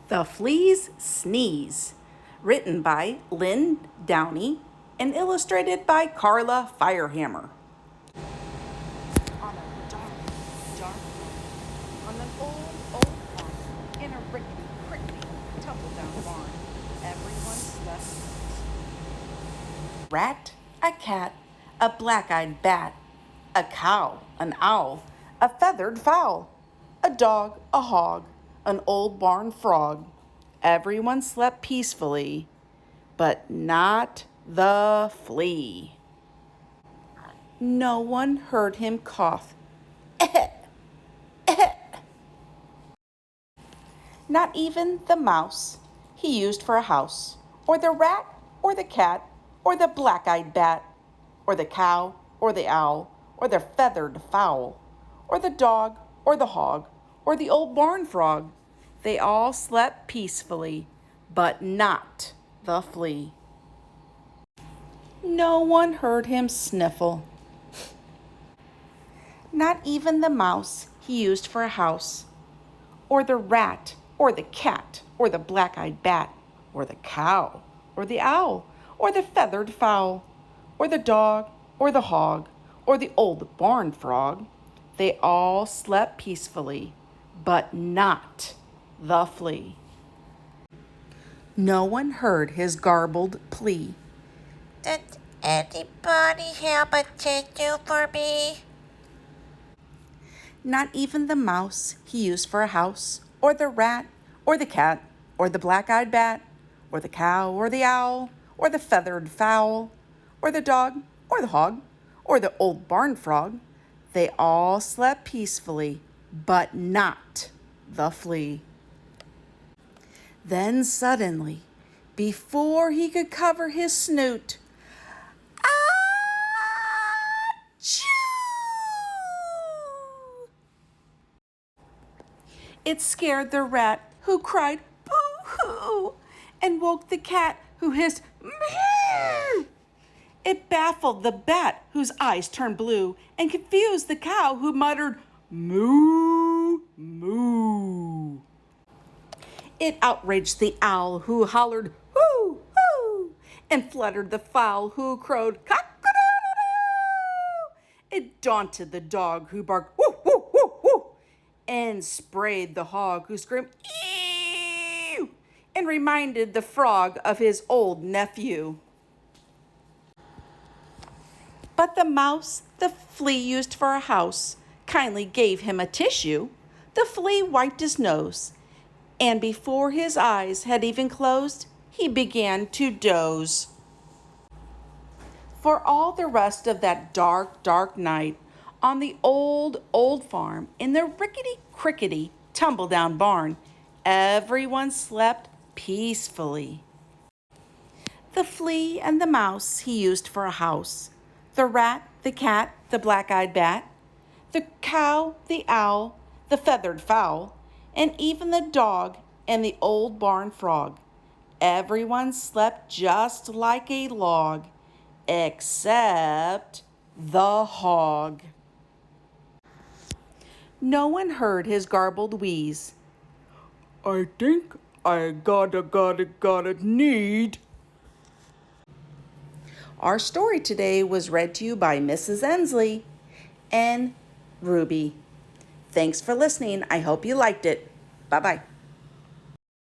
The Flea's Sneeze, written by Lynn Downey and illustrated by Carla Firehammer. On a dark, dark night, on an old farm, in a rickety, tumble-down barn, everyone slept. Rat, a cat, a black-eyed bat, a cow, an owl, a feathered fowl, a dog, a hog, an old barn frog. Everyone slept peacefully, but not the flea. No one heard him cough. Not even the mouse he used for a house, or the rat, or the cat, or the black-eyed bat, or the cow, or the owl, or the feathered fowl, or the dog, or the hog, or the old barn frog. They all slept peacefully, but not the flea. No one heard him sniffle. Not even the mouse he used for a house, or the rat, or the cat, or the black-eyed bat, or the cow, or the owl, or the feathered fowl, or the dog, or the hog, or the old barn frog. They all slept peacefully, but not the flea. No one heard his garbled plea. Did anybody have a tissue for me? Not even the mouse he used for a house, or the rat, or the cat, or the black-eyed bat, or the cow, or the owl, or the feathered fowl, or the dog, or the hog, or the old barn frog. They all slept peacefully, but not the flea. Then suddenly, before he could cover his snoot, achoo! It scared the rat, who cried, boo-hoo, and woke the cat, who hissed, meow. It baffled the bat, whose eyes turned blue, and confused the cow, who muttered, moo, moo. It outraged the owl, who hollered, hoo, hoo, and fluttered the fowl, who crowed, cock-a-doodle-doo. It daunted the dog, who barked, woo, woo, woo, woo, and sprayed the hog, who screamed, eew, and reminded the frog of his old nephew. But the mouse the flea used for a house kindly gave him a tissue. The flea wiped his nose, and before his eyes had even closed, he began to doze. For all the rest of that dark, dark night, on the old farm, in the rickety, tumble-down barn, everyone slept peacefully. The flea and the mouse he used for a house, the rat, the cat, the black-eyed bat, the cow, the owl, the feathered fowl, and even the dog and the old barn frog. Everyone slept just like a log, except the hog. No one heard his garbled wheeze. I think I gotta need. Our story today was read to you by Mrs. Endsley and Ruby. Thanks for listening. I hope you liked it. Bye-bye.